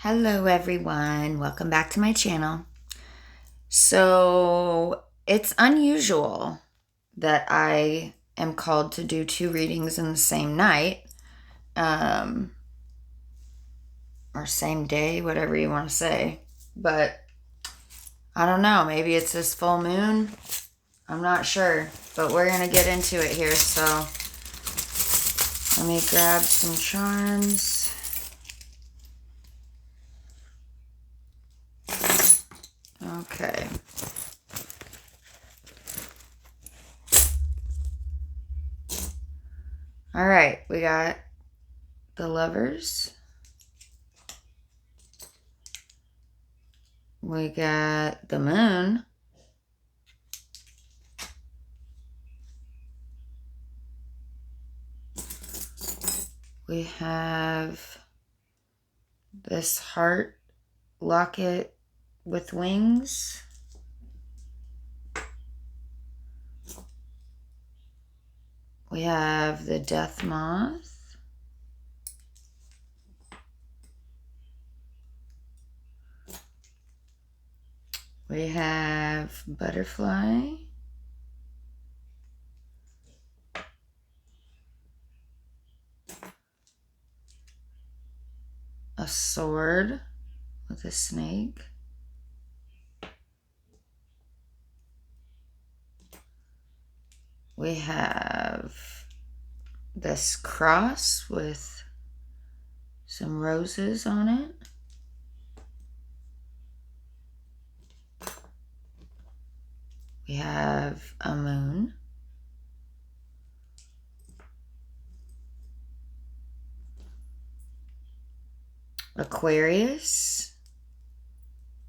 Hello everyone, welcome back to my channel. So it's unusual that I am called to do two readings in the same night, or same day, whatever you want to say. But I don't know, maybe it's this full moon. I'm not sure, but we're going to get into it here. So let me grab some charms. Okay. All right, we got the Lovers. We got the Moon. We have this heart locket with wings. We have the Death Moth. We have Butterfly. A sword with a snake. We have this cross with some roses on it. We have a moon. Aquarius.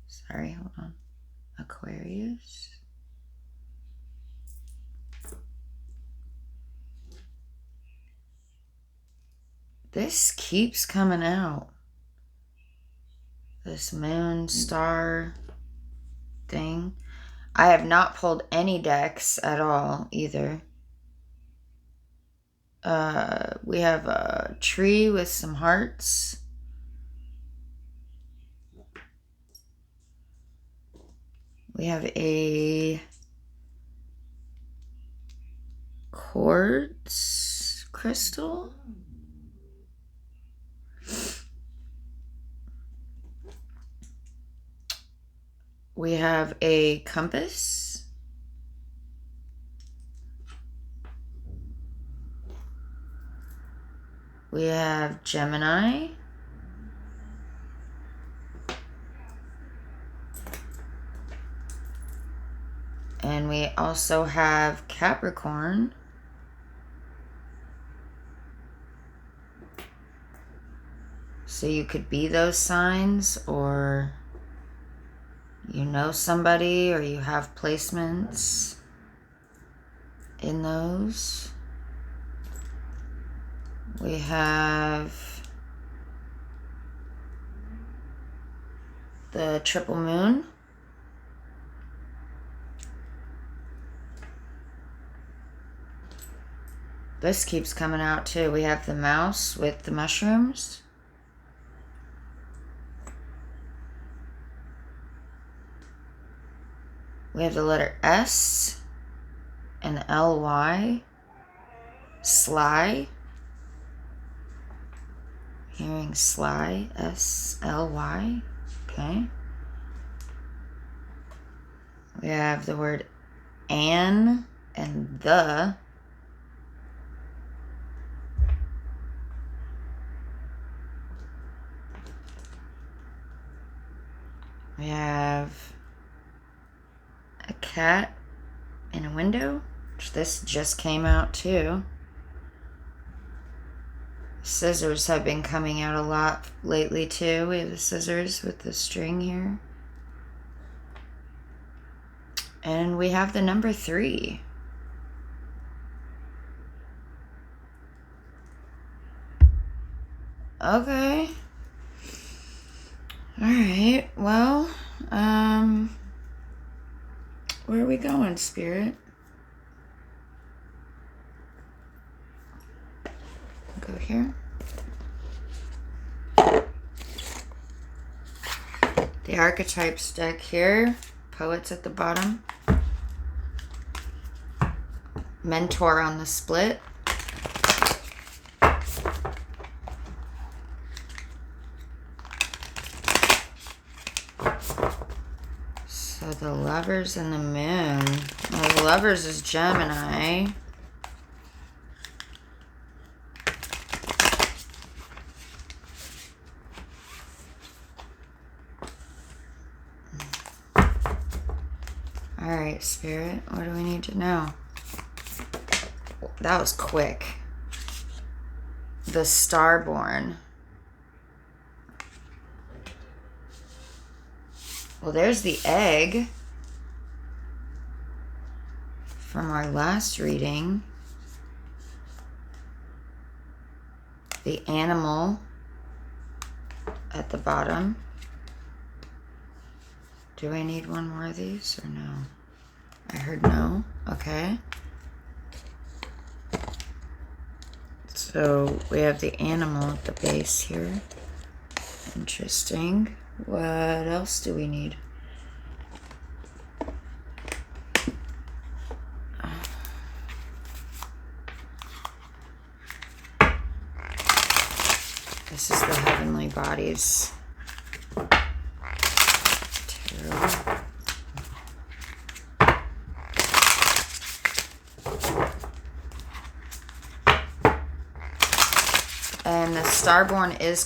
Sorry, hold on. Aquarius. This keeps coming out. This moon star thing. I have not pulled any decks at all either. We have a tree with some hearts. We have a quartz crystal. We have a compass. We have Gemini. And we also have Capricorn. So you could be those signs, or you know somebody, or you have placements in those. We have the triple moon. This keeps coming out too. We have the mouse with the mushrooms. We have the letter S and L-Y. Sly. Hearing sly. S-L-Y. Okay. We have the word an and the. We have a cat in a window, which this just came out too. Scissors have been coming out a lot lately too. We have the scissors with the string here. And we have the number 3. Okay. Alright, well, where are we going, Spirit? Go here. The archetypes deck here. Poets at the bottom. Mentor on the split. So the Lovers and the Moon. Well, the Lovers is Gemini. All right, Spirit, what do we need to know? That was quick. The Starborn. Well, there's the egg from our last reading. The animal at the bottom. Do I need one more of these or no? I heard no. Okay. So we have the animal at the base here. Interesting. What else do we need? This is the heavenly bodies. Tarot. And the Starborn is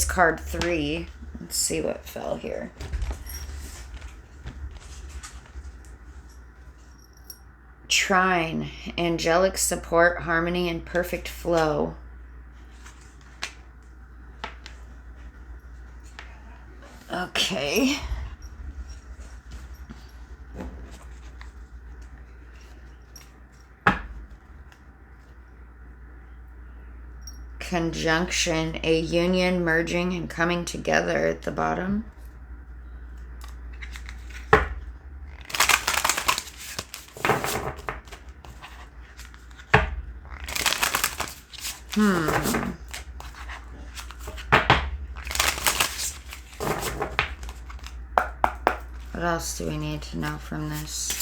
card 3. Let's see what fell here. Trine, angelic support, harmony, and perfect flow. Okay. Conjunction, a union, merging, and coming together at the bottom. What else do we need to know from this?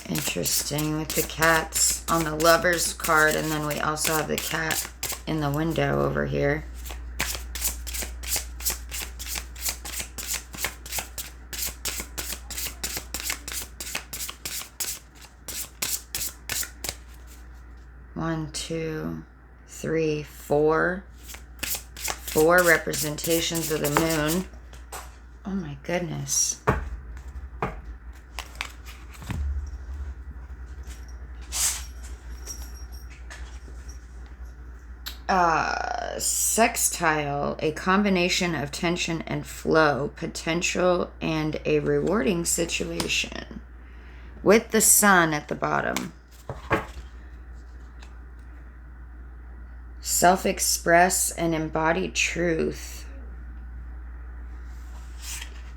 Interesting with the cats on the Lovers card, and then we also have the cat in the window over here. One, two, three, four. 4 representations of the moon. Oh my goodness. Sextile, a combination of tension and flow, potential and a rewarding situation. With the sun at the bottom. Self-express and embody truth.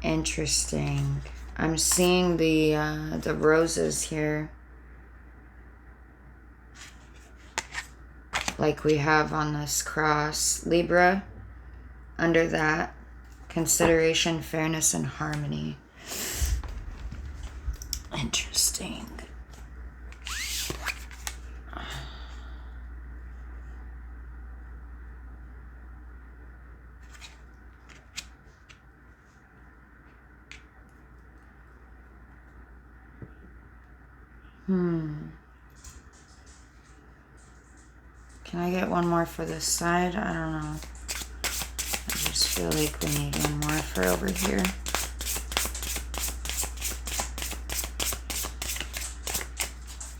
Interesting. I'm seeing the roses here. Like we have on this cross. Libra, under that, consideration, fairness, and harmony. Interesting. Can I get one more for this side? I don't know. I just feel like we need one more for over here.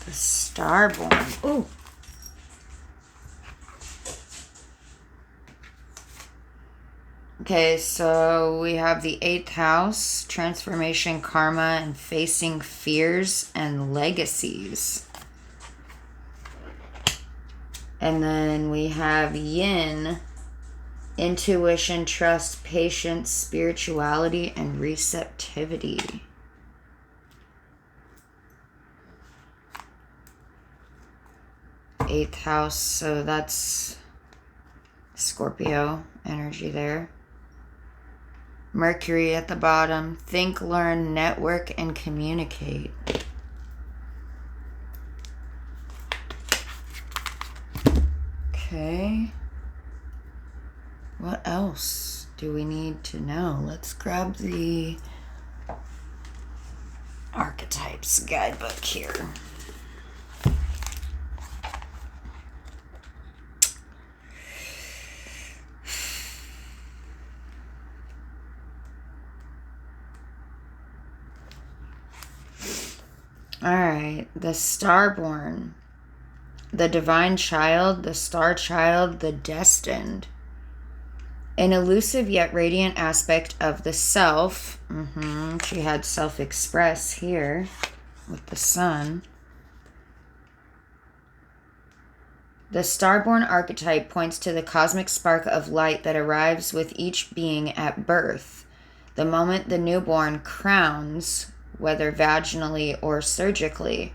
The Starborn. Ooh. Okay, so we have the 8th house, transformation, karma, and facing fears and legacies. And then we have yin, Intuition, trust, patience, spirituality, and receptivity. Eighth house, so that's Scorpio energy there. Mercury at the bottom. Think, learn, network, and communicate. Okay. What else do we need to know? Let's grab the Archetypes guidebook here. All right, the Starborn, the Divine Child, the Star Child, the Destined. An elusive yet radiant aspect of the self. She had self-express here with the sun. The Starborn archetype points to the cosmic spark of light that arrives with each being at birth. The moment the newborn crowns, whether vaginally or surgically,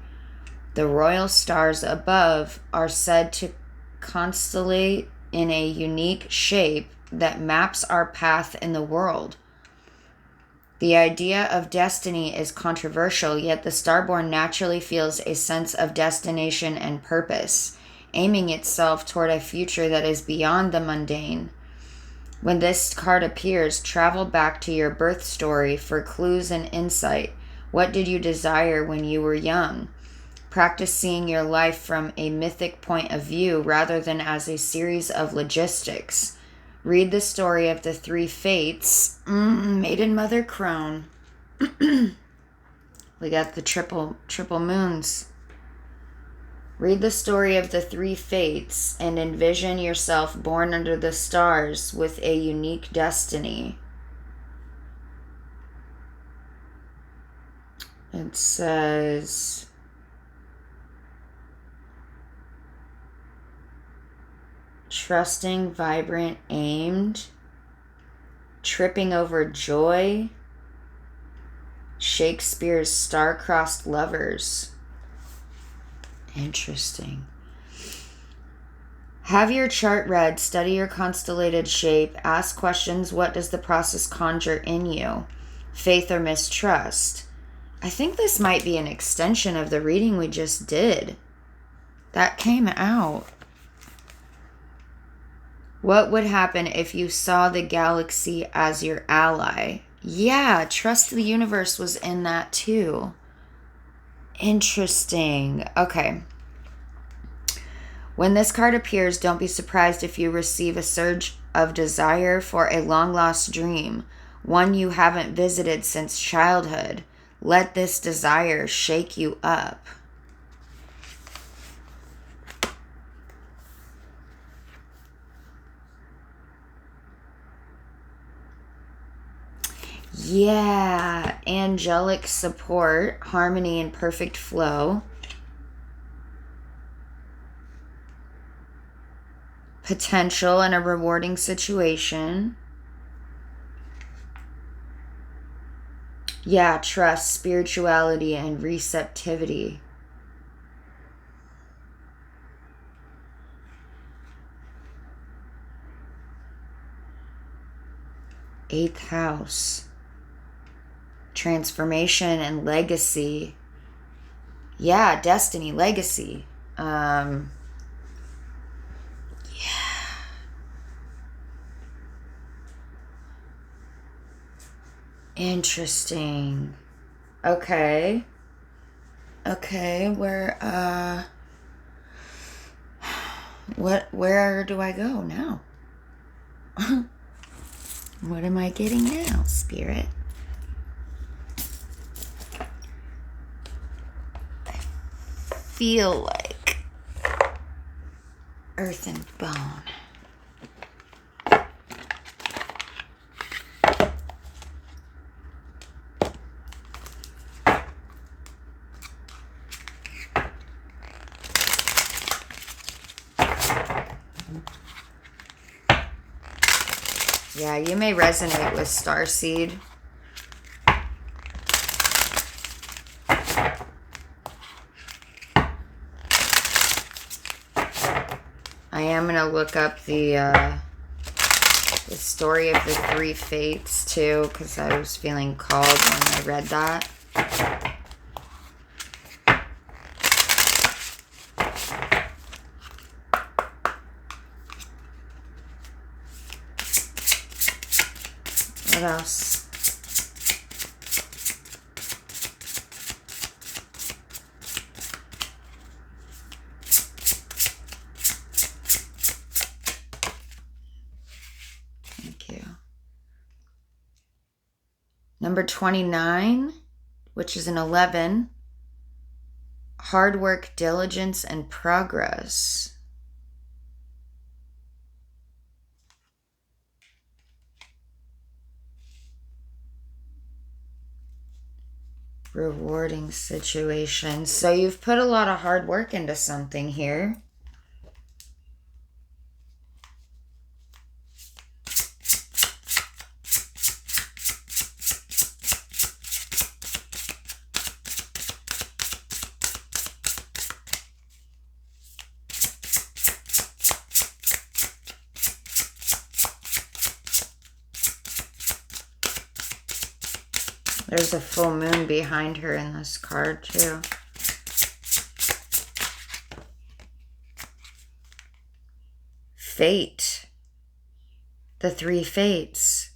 the royal stars above are said to constellate in a unique shape that maps our path in the world. The idea of destiny is controversial, yet the Starborn naturally feels a sense of destination and purpose, aiming itself toward a future that is beyond the mundane. When this card appears, travel back to your birth story for clues and insight. What did you desire when you were young? Practice seeing your life from a mythic point of view rather than as a series of logistics. Read the story of the three fates. Maiden, Mother, Crone. We got the triple moons. Read the story of the three fates and envision yourself born under the stars with a unique destiny. It says, trusting, vibrant, aimed, tripping over joy, Shakespeare's star-crossed lovers. Interesting. Have your chart read, study your constellated shape, ask questions. What does the process conjure in you? Faith or mistrust? I think this might be an extension of the reading we just did. That came out. What would happen if you saw the galaxy as your ally? Yeah, trust the universe was in that too. Interesting. Okay. When this card appears, don't be surprised if you receive a surge of desire for a long-lost dream, one you haven't visited since childhood. Let this desire shake you up. Yeah, angelic support, harmony and perfect flow. Potential in a rewarding situation. Yeah, trust, spirituality, and receptivity. Eighth house. Transformation and legacy. Yeah, destiny, legacy. Yeah. Interesting. Okay. Where do I go now? What am I getting now, Spirit? I feel like earth and bone. Yeah, you may resonate with Starseed. I am going to look up the story of the three fates too, because I was feeling called when I read that. What else? Number 29, which is an 11, hard work, diligence, and progress. Rewarding situations. So you've put a lot of hard work into something here. There's a full moon behind her in this card, too. Fate. The three fates.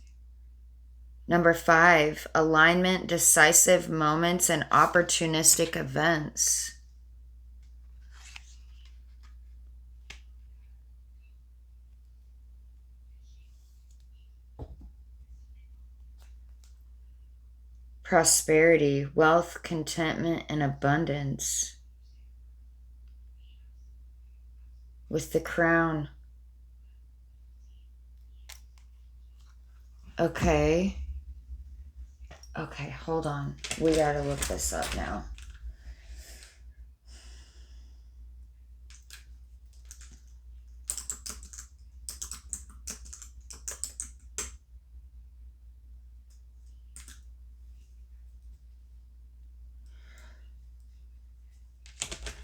Number 5, alignment, decisive moments, and opportunistic events. Prosperity, wealth, contentment, and abundance. With the crown. Okay. Okay, hold on. We gotta look this up now.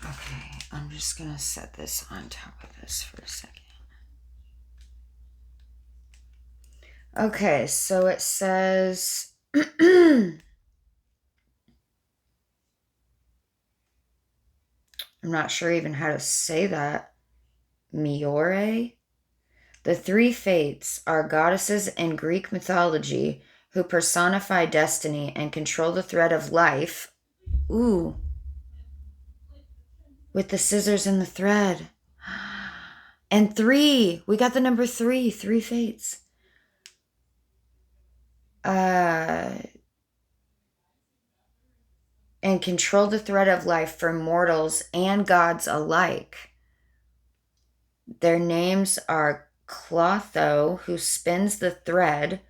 Okay, I'm just gonna set this on top of this for a second. Okay, so it says... I'm not sure even how to say that. Miore? The three fates are goddesses in Greek mythology who personify destiny and control the thread of life. Ooh. With the scissors and the thread. And 3. We got the number 3. 3 fates. And control the thread of life for mortals and gods alike. Their names are Clotho, who spins the thread,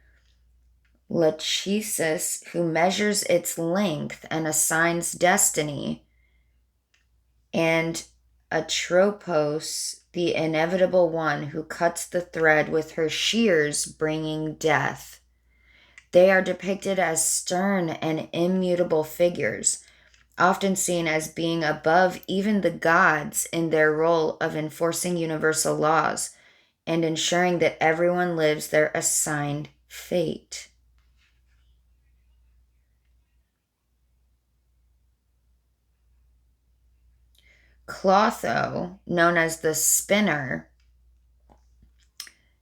Lachesis, who measures its length and assigns destiny, and Atropos, the inevitable one who cuts the thread with her shears, bringing death. They are depicted as stern and immutable figures, often seen as being above even the gods in their role of enforcing universal laws and ensuring that everyone lives their assigned fate. Clotho, known as the spinner,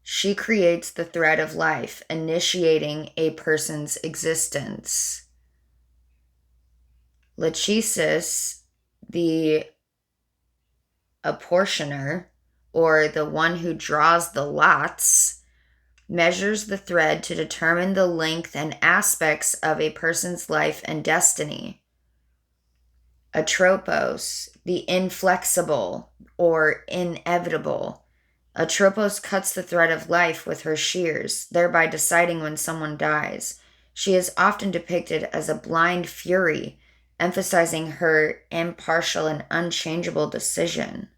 she creates the thread of life, initiating a person's existence. Lachesis, the apportioner, or the one who draws the lots, measures the thread to determine the length and aspects of a person's life and destiny. Atropos, the inflexible or inevitable. Atropos cuts the thread of life with her shears, thereby deciding when someone dies. She is often depicted as a blind fury, emphasizing her impartial and unchangeable decision.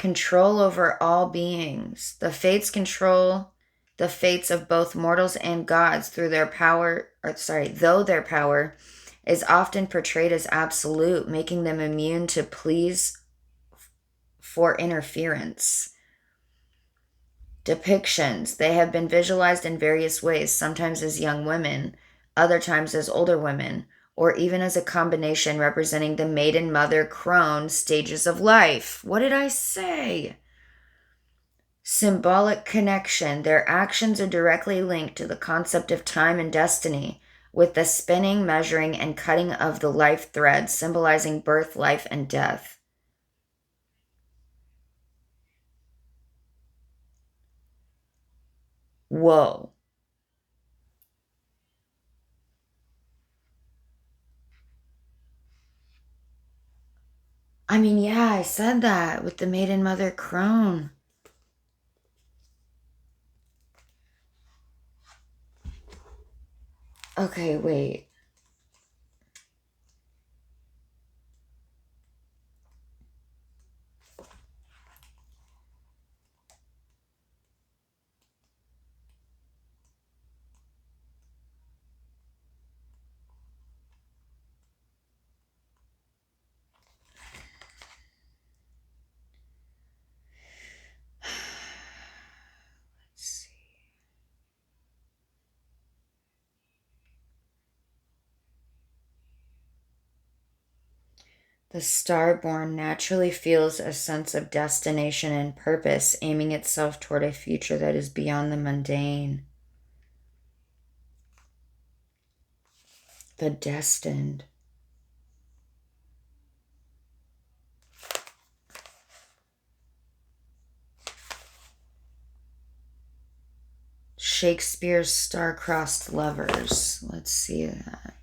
control over all beings. The fates control the fates of both mortals and gods through their power, though their power is often portrayed as absolute, making them immune to pleas for interference. Depictions. They have been visualized in various ways, sometimes as young women, other times as older women, or even as a combination representing the maiden, mother, crone stages of life. What did I say? Symbolic connection. Their actions are directly linked to the concept of time and destiny, with the spinning, measuring, and cutting of the life threads symbolizing birth, life, and death. Whoa. I mean, yeah, I said that with the maiden, mother, crone. Okay, wait. Let's see. The starborn naturally feels a sense of destination and purpose, aiming itself toward a future that is beyond the mundane. The destined. Shakespeare's star-crossed lovers. Let's see that.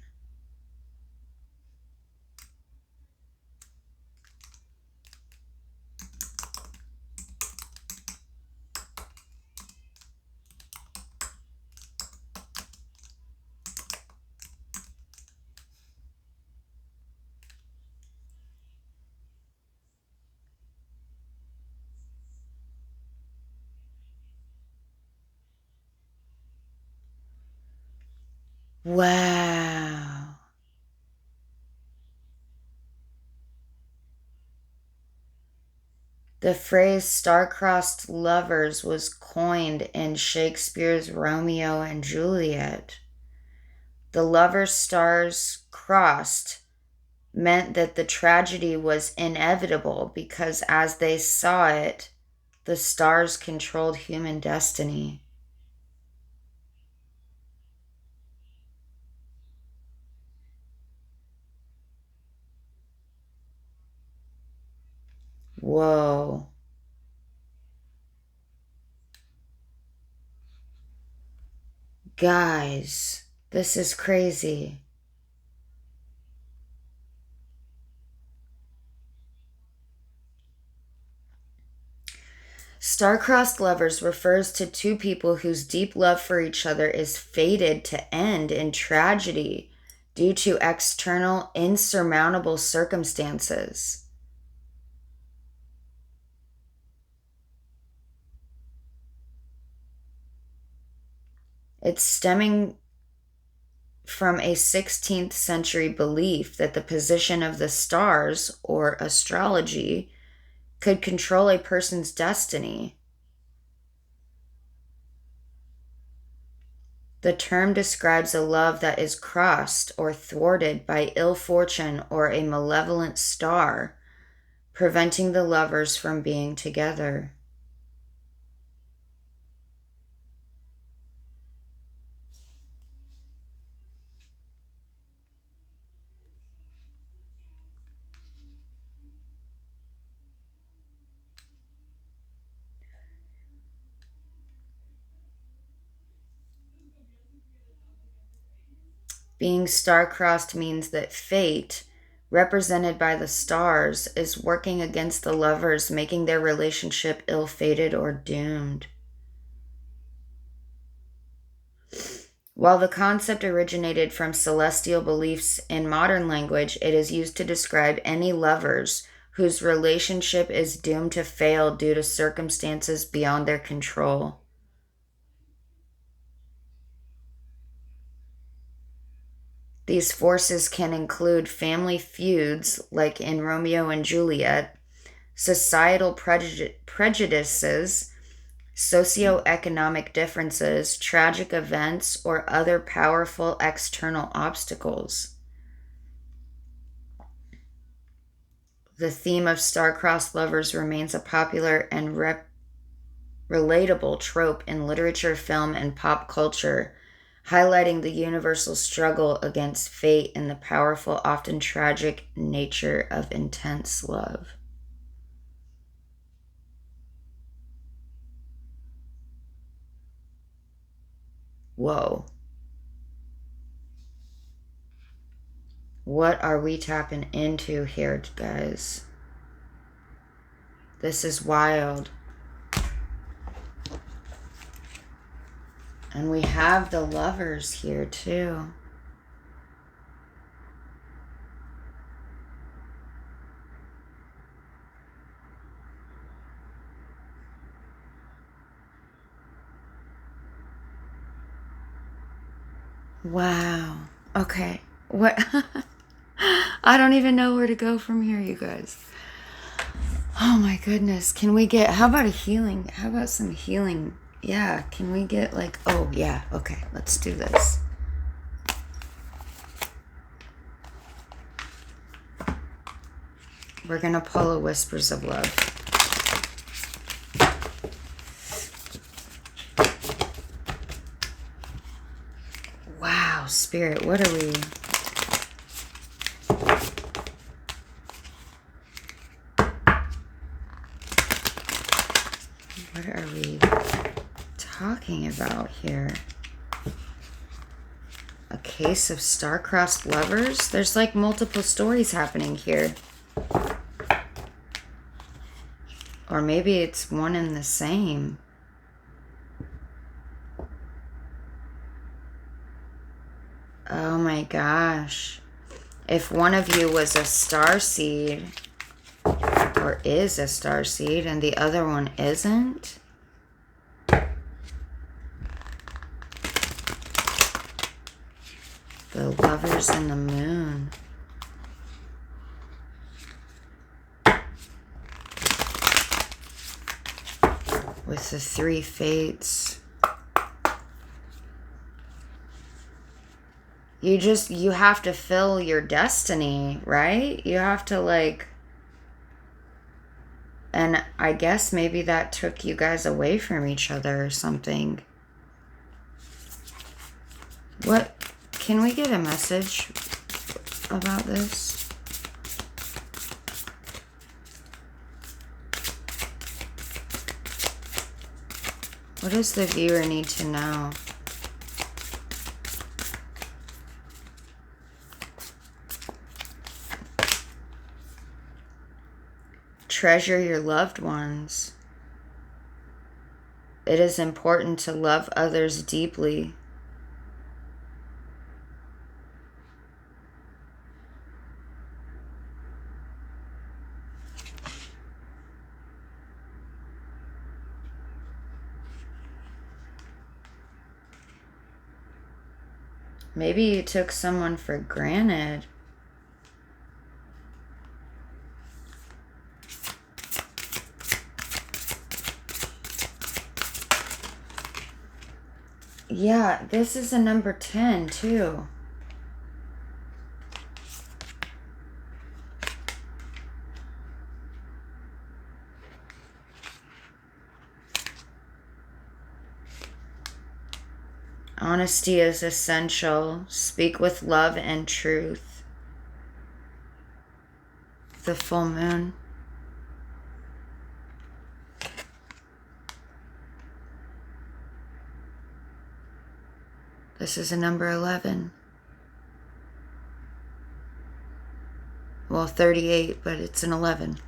Wow. The phrase star-crossed lovers was coined in Shakespeare's Romeo and Juliet. The lovers' stars crossed meant that the tragedy was inevitable because as they saw it, the stars controlled human destiny. Whoa. Guys, this is crazy. Star-crossed lovers refers to two people whose deep love for each other is fated to end in tragedy due to external, insurmountable circumstances. It's stemming from a 16th century belief that the position of the stars, or astrology, could control a person's destiny. The term describes a love that is crossed or thwarted by ill fortune or a malevolent star, preventing the lovers from being together. Being star-crossed means that fate, represented by the stars, is working against the lovers, making their relationship ill-fated or doomed. While the concept originated from celestial beliefs in modern language, it is used to describe any lovers whose relationship is doomed to fail due to circumstances beyond their control. These forces can include family feuds, like in Romeo and Juliet, societal prejudices, socioeconomic differences, tragic events, or other powerful external obstacles. The theme of star-crossed lovers remains a popular and relatable trope in literature, film, and pop culture, highlighting the universal struggle against fate and the powerful, often tragic nature of intense love. Whoa. What are we tapping into here, guys? This is wild. And we have the lovers here too. Wow. Okay. What? I don't even know where to go from here, you guys. Oh my goodness. Can we get, how about a healing? How about some healing? Yeah. Can we get like, oh yeah. Okay. Let's do this. We're going to pull a Whispers of Love. Wow, Spirit, what are we? What are we talking about here? A case of star-crossed lovers? There's like multiple stories happening here. Or maybe it's one and the same. Oh my gosh. If one of you was a starseed, or is a starseed, and the other one isn't, the lovers and the moon. With the three fates. You have to fill your destiny, right? You have to like, and I guess maybe that took you guys away from each other or something. What, can we get a message about this? What does the viewer need to know? Treasure your loved ones. It is important to love others deeply. Maybe you took someone for granted. Yeah, this is a number 10 too. Honesty is essential. Speak with love and truth. The full moon. This is a number 11. Well, 38, but it's an 11.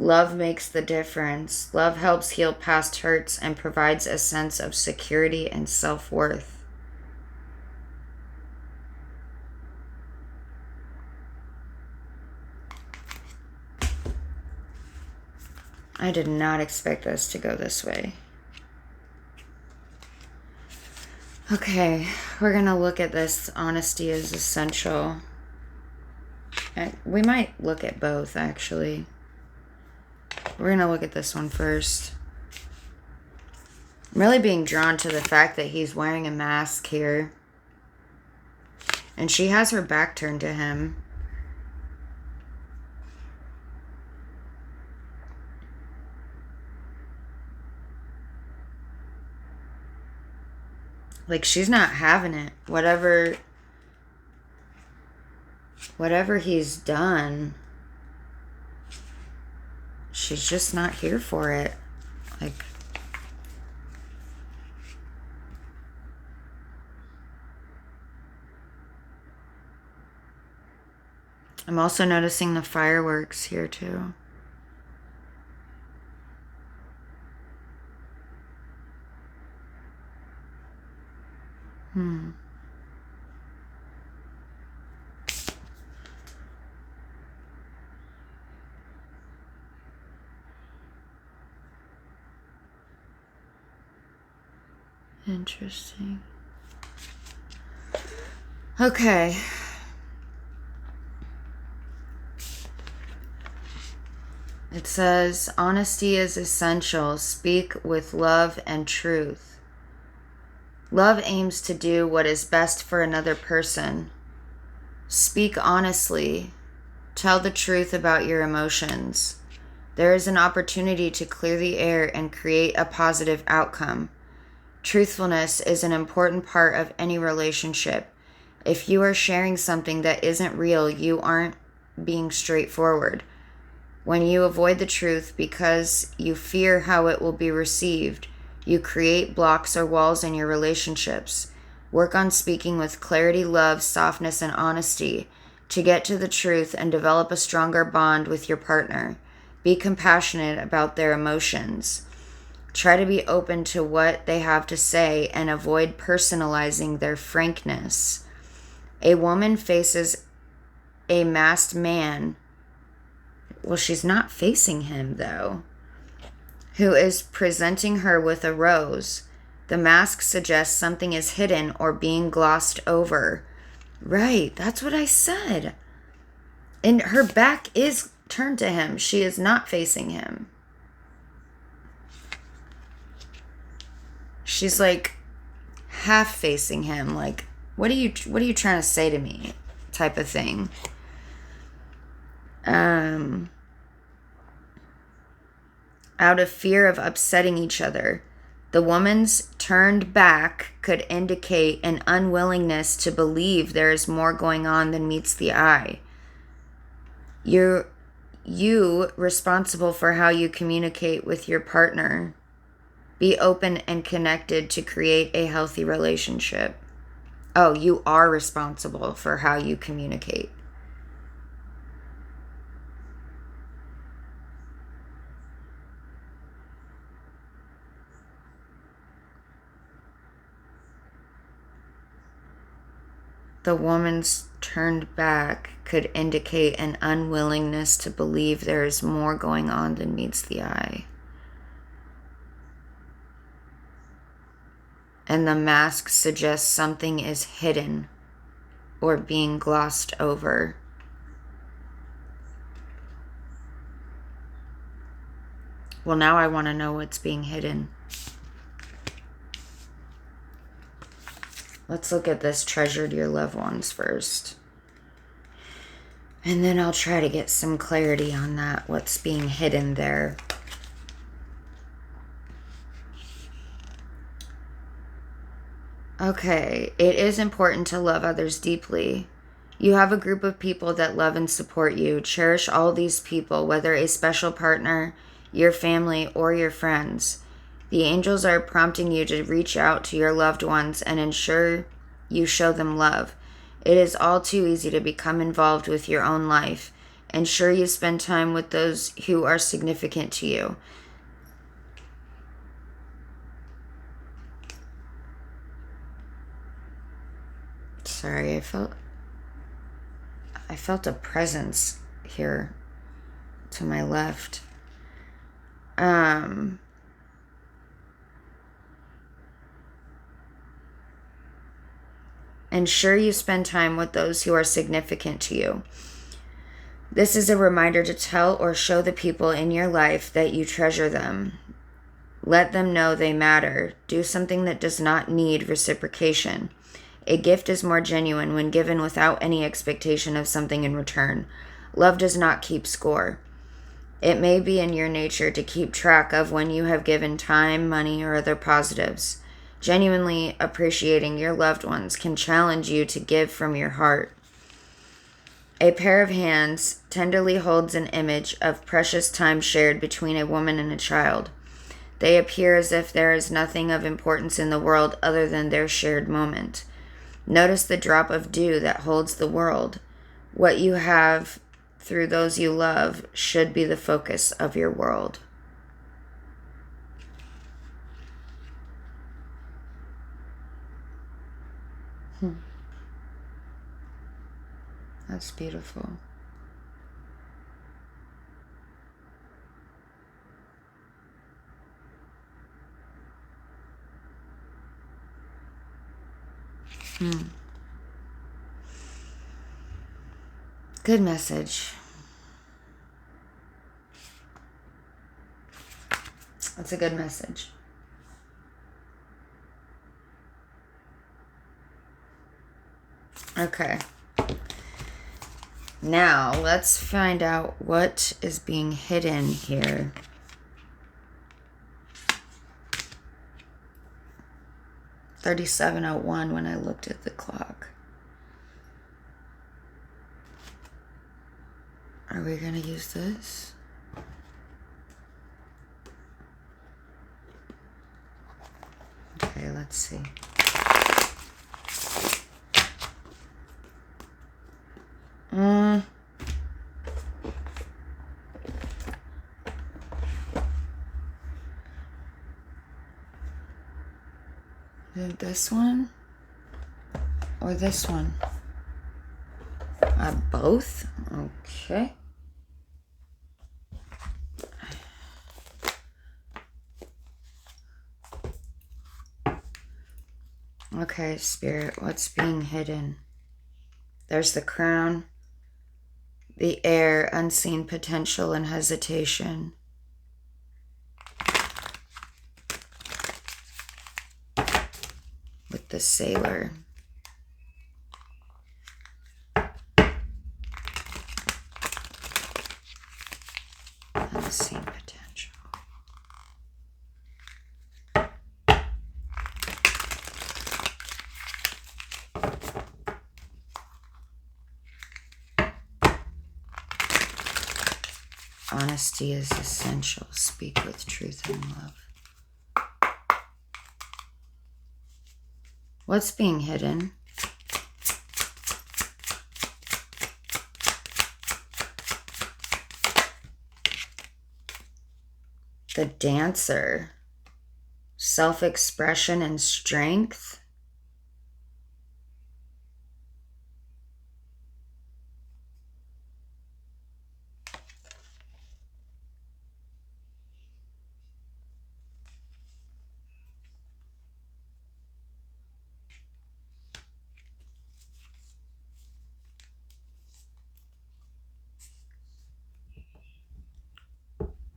Love makes the difference. Love helps heal past hurts and provides a sense of security and self-worth. I did not expect this to go this way. Okay, we're going to look at this. Honesty is essential. We might look at both, actually. We're going to look at this one first. I'm really being drawn to the fact that he's wearing a mask here. And she has her back turned to him. Like, she's not having it. Whatever he's done, she's just not here for it. Like, I'm also noticing the fireworks here too. Interesting. Okay. It says, honesty is essential. Speak with love and truth. Love aims to do what is best for another person. Speak honestly. Tell the truth about your emotions. There is an opportunity to clear the air and create a positive outcome. Truthfulness is an important part of any relationship. If you are sharing something that isn't real, you aren't being straightforward. When you avoid the truth because you fear how it will be received, you create blocks or walls in your relationships. Work on speaking with clarity, love, softness, and honesty to get to the truth and develop a stronger bond with your partner. Be compassionate about their emotions. Try to be open to what they have to say and avoid personalizing their frankness. A woman faces a masked man. Well, she's not facing him, though. Who is presenting her with a rose. The mask suggests something is hidden or being glossed over. Right, that's what I said. And her back is turned to him. She is not facing him. She's like half facing him, like, what are you trying to say to me? Type of thing. Out of fear of upsetting each other. The woman's turned back could indicate an unwillingness to believe there is more going on than meets the eye. You responsible for how you communicate with your partner. Be open and connected to create a healthy relationship. Oh, you are responsible for how you communicate. The woman's turned back could indicate an unwillingness to believe there is more going on than meets the eye. And the mask suggests something is hidden or being glossed over. Well, now I want to know what's being hidden. Let's look at this treasure to your loved ones first. And then I'll try to get some clarity on that, what's being hidden there. Okay, it is important to love others deeply. You have a group of people that love and support you. Cherish all these people, whether a special partner, your family, or your friends. The angels are prompting you to reach out to your loved ones and ensure you show them love. It is all too easy to become involved with your own life Ensure you spend time with those who are significant to you. Sorry, I felt a presence here to my left. Ensure you spend time with those who are significant to you. This is a reminder to tell or show the people in your life that you treasure them. Let them know they matter. Do something that does not need reciprocation. A gift is more genuine when given without any expectation of something in return. Love does not keep score. It may be in your nature to keep track of when you have given time, money, or other positives. Genuinely appreciating your loved ones can challenge you to give from your heart. A pair of hands tenderly holds an image of precious time shared between a woman and a child. They appear as if there is nothing of importance in the world other than their shared moment. Notice the drop of dew that holds the world. What you have through those you love should be the focus of your world. That's beautiful. Good message. That's a good message. Okay. Now, let's find out what is being hidden here. $37:01 when I looked at the clock. Are we going to use this? Okay, let's see. This one or this one? Both? Okay. Okay, Spirit, what's being hidden? There's the crown, the air, unseen potential and hesitation. With the sailor. Unseen potential. Honesty is essential. Speak with truth and love. What's being hidden? The dancer. Self-expression and strength.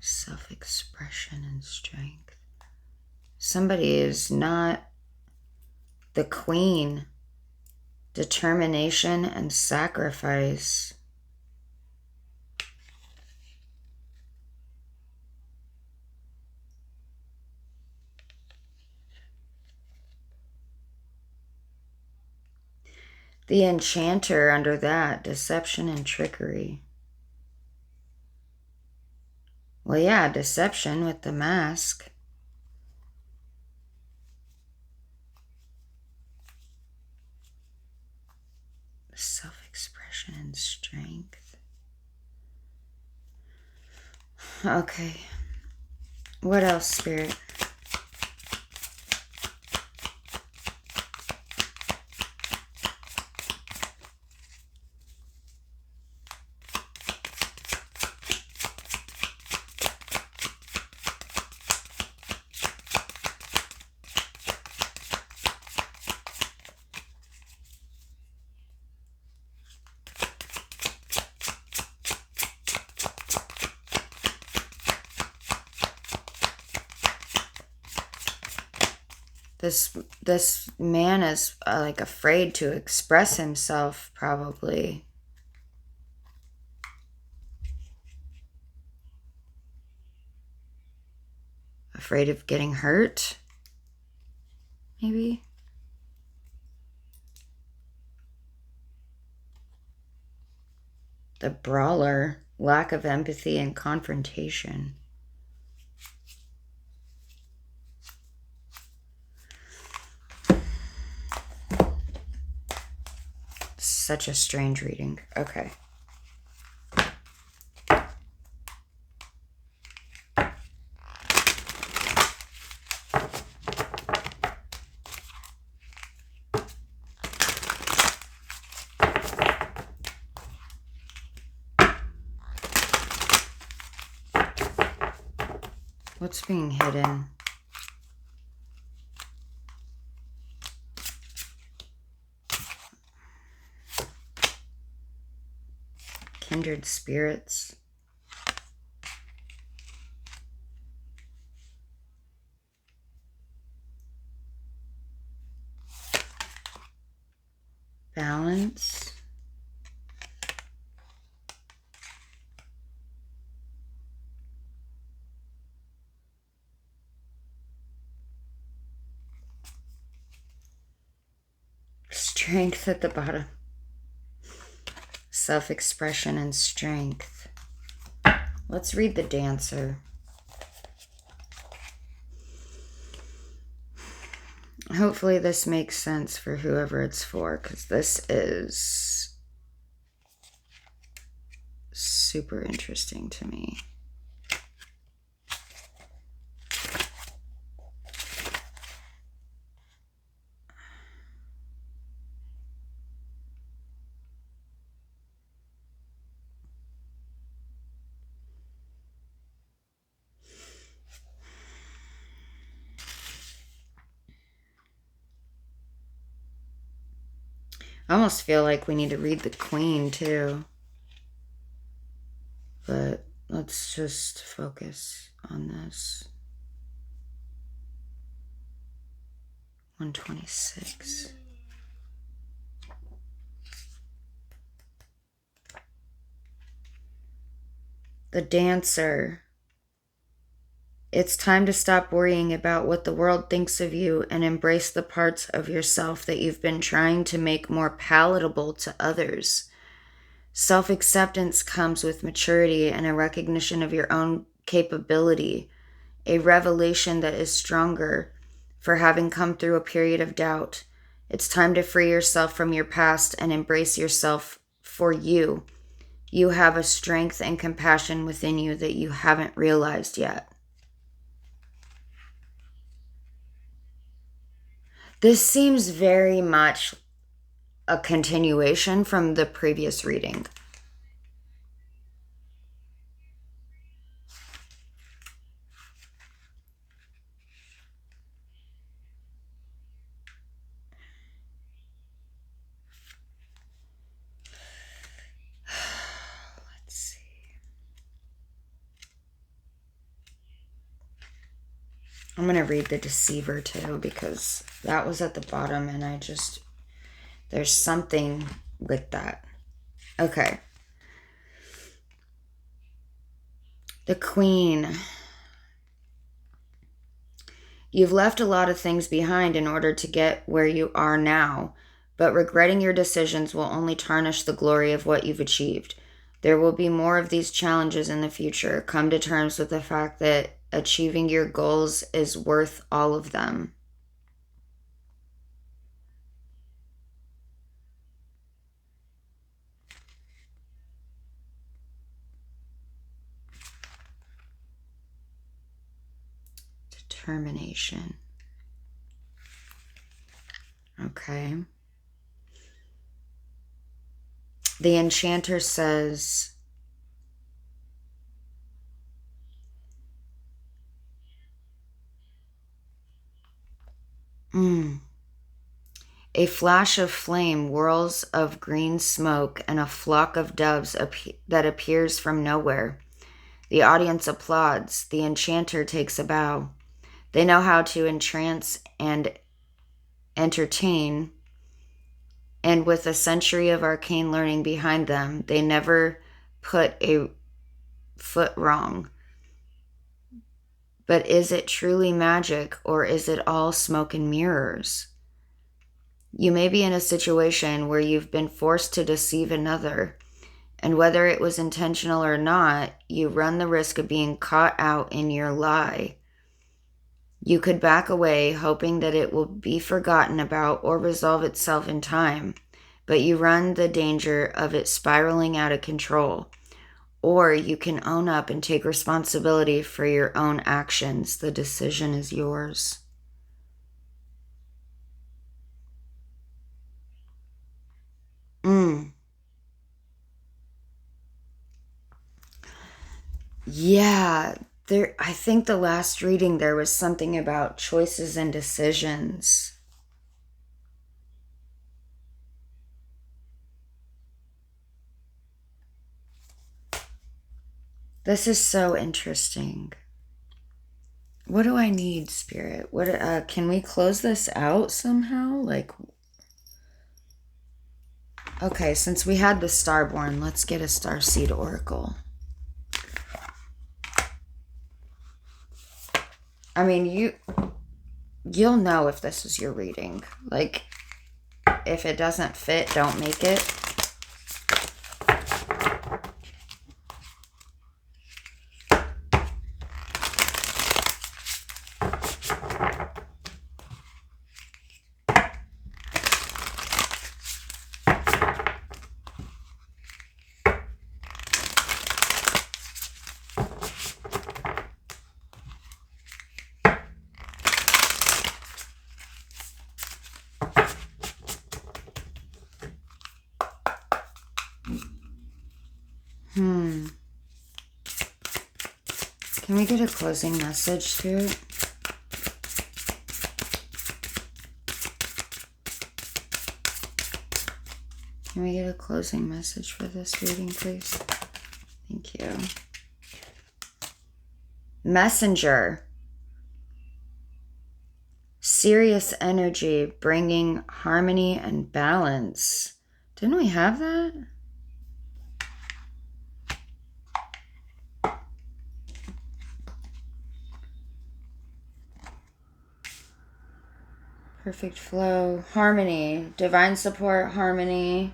Self-expression and strength. Somebody is not the queen. Determination and sacrifice. The enchanter under that. Deception and trickery. Well, yeah, deception with the mask. Self-expression and strength. Okay. What else, Spirit? This man is like afraid to express himself, probably. Afraid of getting hurt, maybe. The brawler, lack of empathy and confrontation. Such a strange reading. Okay. What's being hidden? Kindred spirits. Balance. Strength at the bottom. Self-expression and strength. Let's read the Dancer. Hopefully this makes sense for whoever it's for, because this is super interesting to me. I almost feel like we need to read the Queen too. But let's just focus on this. 126. The Dancer. It's time to stop worrying about what the world thinks of you and embrace the parts of yourself that you've been trying to make more palatable to others. Self-acceptance comes with maturity and a recognition of your own capability, a revelation that is stronger for having come through a period of doubt. It's time to free yourself from your past and embrace yourself for you. You have a strength and compassion within you that you haven't realized yet. This seems very much a continuation from the previous reading. Let's see. I'm going to read the Deceiver too, because that was at the bottom and there's something with that. Okay. The Queen. You've left a lot of things behind in order to get where you are now, but regretting your decisions will only tarnish the glory of what you've achieved. There will be more of these challenges in the future. Come to terms with the fact that achieving your goals is worth all of them. Termination. Okay. The Enchanter says, a flash of flame whirls of green smoke and a flock of doves that appears from nowhere. The audience applauds. The Enchanter takes a bow. They know how to entrance and entertain, and with a century of arcane learning behind them, they never put a foot wrong. But is it truly magic, or is it all smoke and mirrors? You may be in a situation where you've been forced to deceive another, and whether it was intentional or not, you run the risk of being caught out in your lie. You could back away, hoping that it will be forgotten about or resolve itself in time, but you run the danger of it spiraling out of control. Or you can own up and take responsibility for your own actions. The decision is yours. Yeah, I think the last reading there was something about choices and decisions. This is so interesting. What do I need, Spirit? What can we close this out somehow? Okay, since we had the Starborn, let's get a Starseed Oracle. I mean, you'll know if this is your reading. If it doesn't fit, don't make it. Can we get a closing message, Spirit? Can we get a closing message for this reading, please? Thank you. Messenger. Serious energy, bringing harmony and balance. Didn't we have that? Perfect flow. Harmony. Divine support, harmony.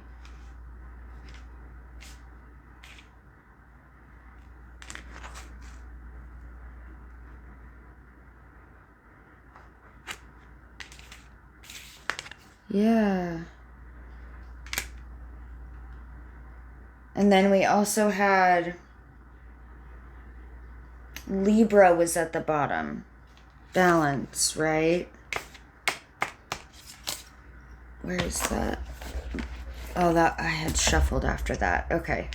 Yeah. And then we also had Libra was at the bottom. Balance, right? Where is that? Oh, that I had shuffled after that. Okay.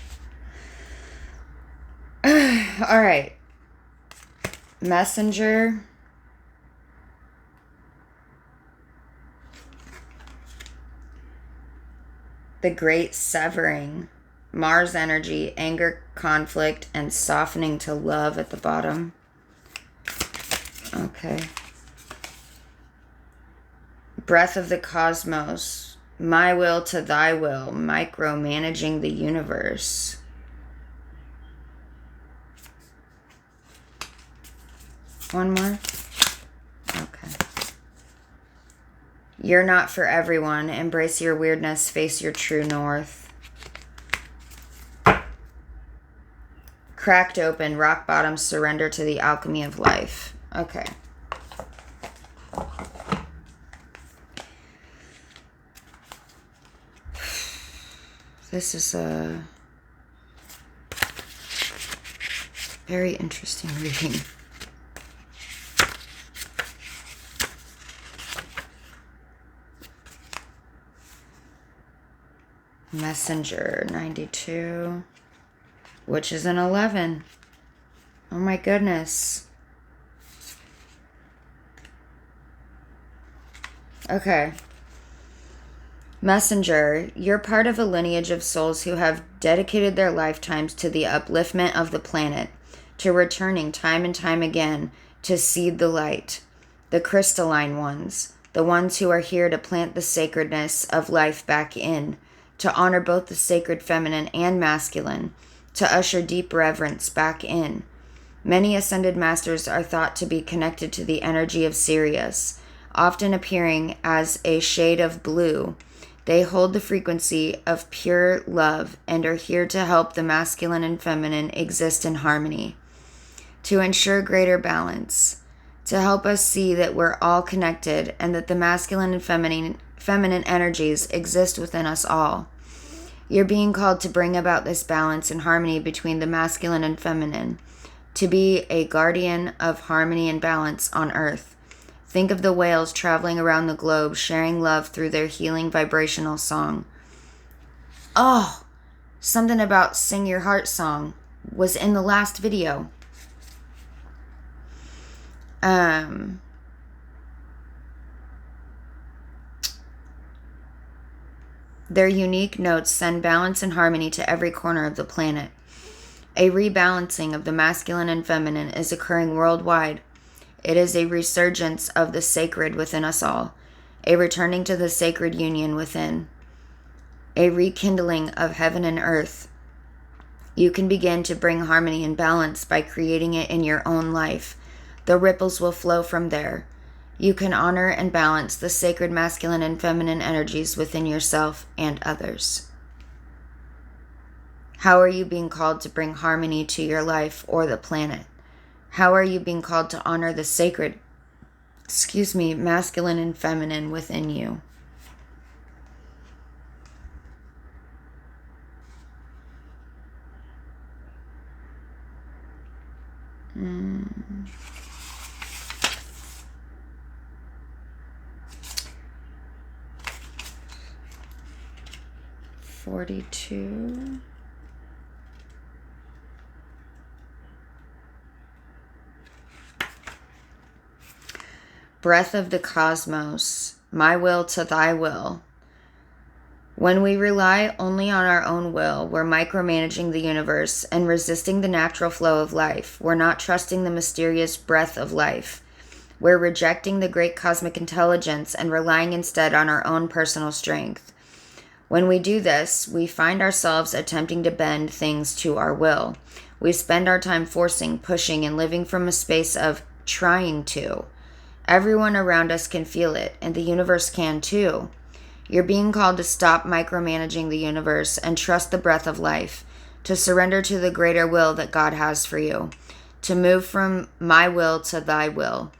All right. Messenger. The great severing. Mars energy, anger, conflict, and softening to love at the bottom. Okay. Breath of the cosmos. My will to thy will. Micromanaging the universe. One more? Okay. You're not for everyone. Embrace your weirdness. Face your true north. Cracked open. Rock bottom. Surrender to the alchemy of life. Okay. This is a very interesting reading. Messenger 92, which is an 11. Oh my goodness. Okay. Messenger, you're part of a lineage of souls who have dedicated their lifetimes to the upliftment of the planet, to returning time and time again to seed the light, the crystalline ones, the ones who are here to plant the sacredness of life back in, to honor both the sacred feminine and masculine, to usher deep reverence back in. Many ascended masters are thought to be connected to the energy of Sirius, often appearing as a shade of blue. They hold the frequency of pure love and are here to help the masculine and feminine exist in harmony, to ensure greater balance, to help us see that we're all connected and that the masculine and feminine energies exist within us all. You're being called to bring about this balance and harmony between the masculine and feminine, to be a guardian of harmony and balance on Earth. Think of the whales traveling around the globe, sharing love through their healing vibrational song. Oh, something about Sing Your Heart song was in the last video. Their unique notes send balance and harmony to every corner of the planet. A rebalancing of the masculine and feminine is occurring worldwide. It is a resurgence of the sacred within us all, a returning to the sacred union within, a rekindling of heaven and earth. You can begin to bring harmony and balance by creating it in your own life. The ripples will flow from there. You can honor and balance the sacred masculine and feminine energies within yourself and others. How are you being called to bring harmony to your life or the planet? How are you being called to honor the sacred, masculine and feminine within you? Mm. 42. Breath of the cosmos, my will to thy will. When we rely only on our own will, we're micromanaging the universe and resisting the natural flow of life. We're not trusting the mysterious breath of life. We're rejecting the great cosmic intelligence and relying instead on our own personal strength. When we do this, we find ourselves attempting to bend things to our will. We spend our time forcing, pushing, and living from a space of trying to. Everyone around us can feel it, and the universe can too. You're being called to stop micromanaging the universe and trust the breath of life, to surrender to the greater will that God has for you, to move from my will to thy will.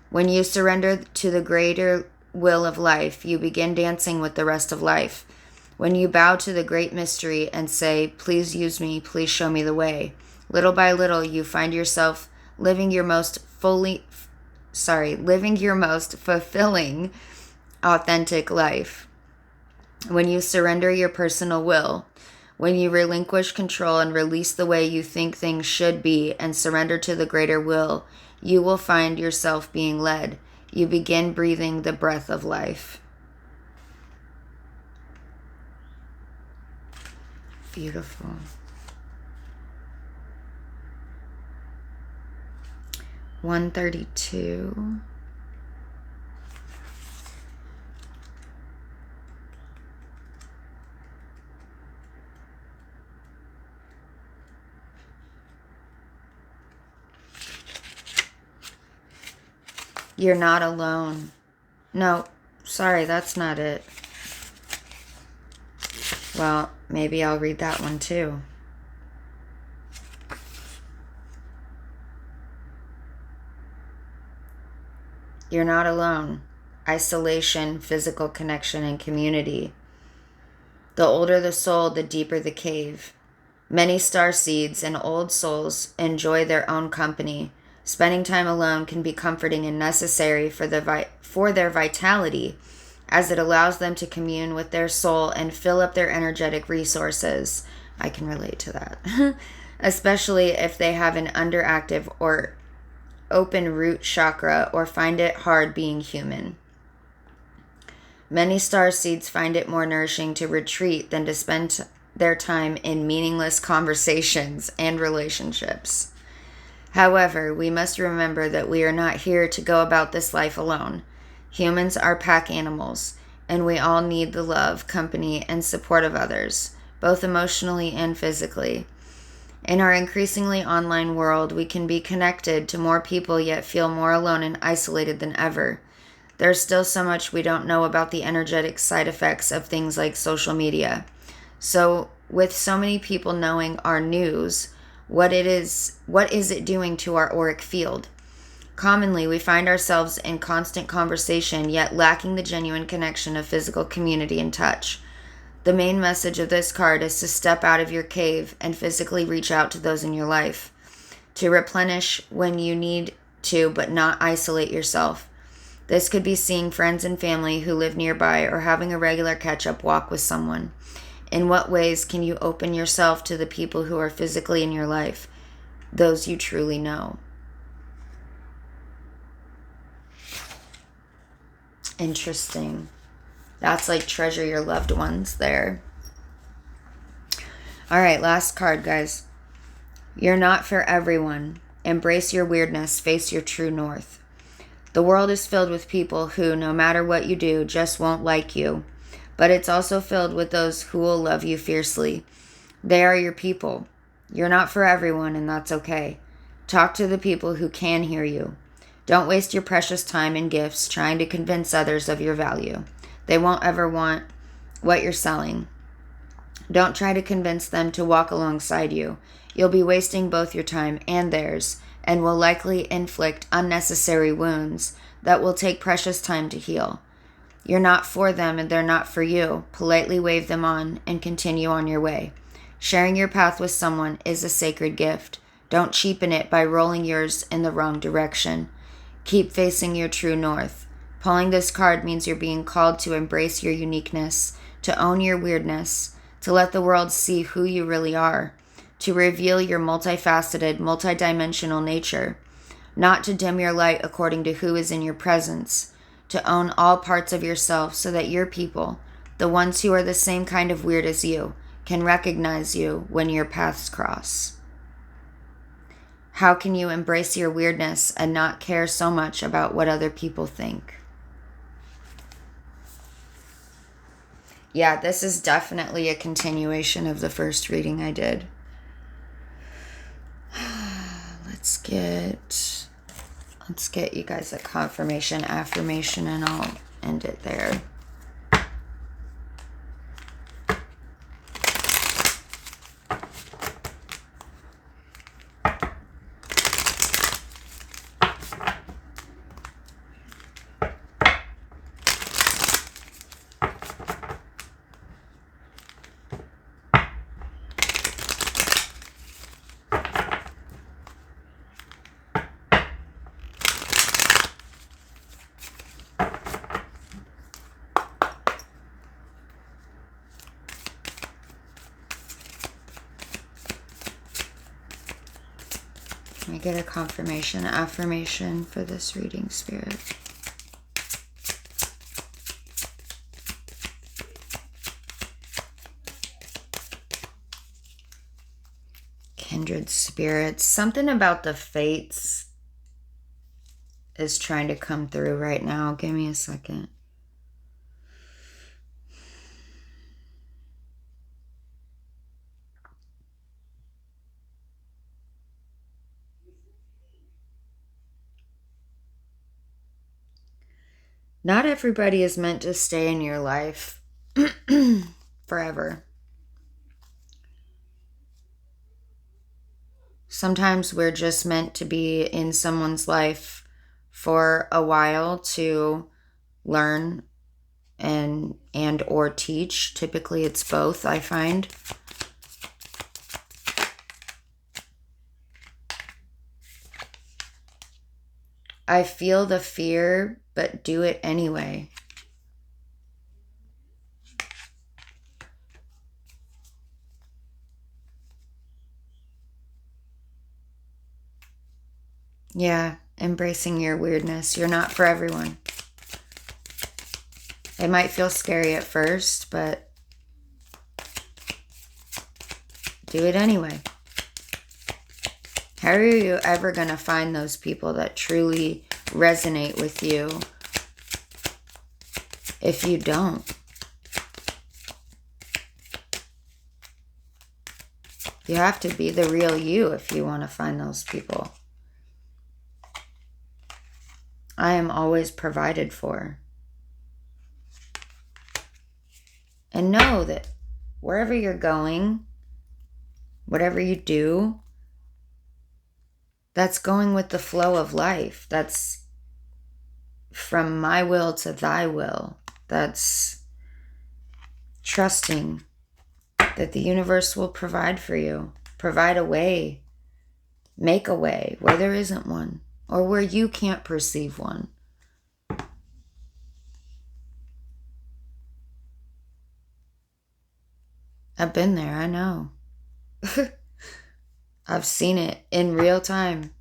When you surrender to the greater will of life, you begin dancing with the rest of life. When you bow to the great mystery and say, please use me, please show me the way, little by little you find yourself living your most fulfilling, authentic life. When you surrender your personal will, when you relinquish control and release the way you think things should be and surrender to the greater will, you will find yourself being led. You begin breathing the breath of life. Beautiful. $132. You're not alone. No, sorry, that's not it. Well, maybe I'll read that one too. You're not alone. Isolation, physical connection, and community. The older the soul, the deeper the cave. Many starseeds and old souls enjoy their own company. Spending time alone can be comforting and necessary for their vitality, as it allows them to commune with their soul and fill up their energetic resources. I can relate to that. Especially if they have an underactive or open root chakra or find it hard being human. Many star seeds find it more nourishing to retreat than to spend their time in meaningless conversations and relationships. However, we must remember that we are not here to go about this life alone. Humans are pack animals, and we all need the love, company, and support of others, both emotionally and physically. In our increasingly online world, we can be connected to more people yet feel more alone and isolated than ever. There's still so much we don't know about the energetic side effects of things like social media. So, with so many people knowing our news, what is it doing to our auric field? Commonly, we find ourselves in constant conversation, yet lacking the genuine connection of physical community and touch. The main message of this card is to step out of your cave and physically reach out to those in your life, to replenish when you need to, but not isolate yourself. This could be seeing friends and family who live nearby or having a regular catch-up walk with someone. In what ways can you open yourself to the people who are physically in your life, those you truly know? Interesting. That's like treasure your loved ones there. All right, last card, guys. You're not for everyone. Embrace your weirdness. Face your true north. The world is filled with people who, no matter what you do, just won't like you. But it's also filled with those who will love you fiercely. They are your people. You're not for everyone, and that's okay. Talk to the people who can hear you. Don't waste your precious time and gifts trying to convince others of your value. They won't ever want what you're selling. Don't try to convince them to walk alongside you. You'll be wasting both your time and theirs, and will likely inflict unnecessary wounds that will take precious time to heal. You're not for them and they're not for you. Politely wave them on and continue on your way. Sharing your path with someone is a sacred gift. Don't cheapen it by rolling yours in the wrong direction. Keep facing your true north. Pulling this card means you're being called to embrace your uniqueness, to own your weirdness, to let the world see who you really are, to reveal your multifaceted, multidimensional nature, not to dim your light according to who is in your presence, to own all parts of yourself so that your people, the ones who are the same kind of weird as you, can recognize you when your paths cross. How can you embrace your weirdness and not care so much about what other people think? Yeah, this is definitely a continuation of the first reading I did. Let's get you guys a confirmation affirmation, and I'll end it there. Can I get a confirmation affirmation for this reading, Spirit? Kindred spirits. Something about the fates is trying to come through right now. Give me a second. Not everybody is meant to stay in your life forever. Sometimes we're just meant to be in someone's life for a while to learn and or teach. Typically it's both, I find. I feel the fear, but do it anyway. Yeah, embracing your weirdness. You're not for everyone. It might feel scary at first, but do it anyway. How are you ever going to find those people that truly resonate with you if you don't? You have to be the real you if you want to find those people. I am always provided for. And know that wherever you're going, whatever you do, that's going with the flow of life. That's from my will to thy will. That's trusting that the universe will provide for you. Provide a way. Make a way where there isn't one, or where you can't perceive one. I've been there, I know. I've seen it in real time.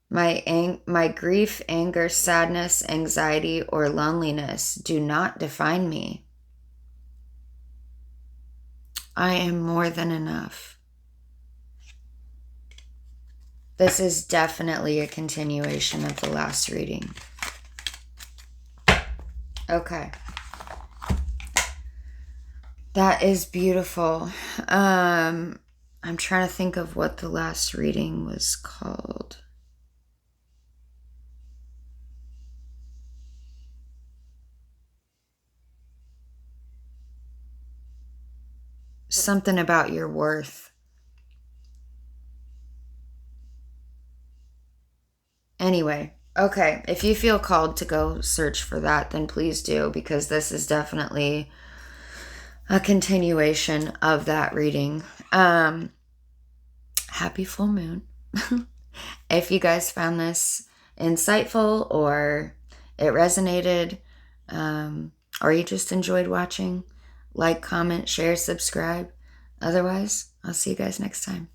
My grief, anger, sadness, anxiety, or loneliness do not define me. I am more than enough. This is definitely a continuation of the last reading. Okay. That is beautiful. I'm trying to think of what the last reading was called. Something about your worth. Anyway, okay. If you feel called to go search for that, then please do, because this is definitely a continuation of that reading. Happy full moon. If you guys found this insightful, or it resonated, or you just enjoyed watching, like, comment, share, subscribe. Otherwise, I'll see you guys next time.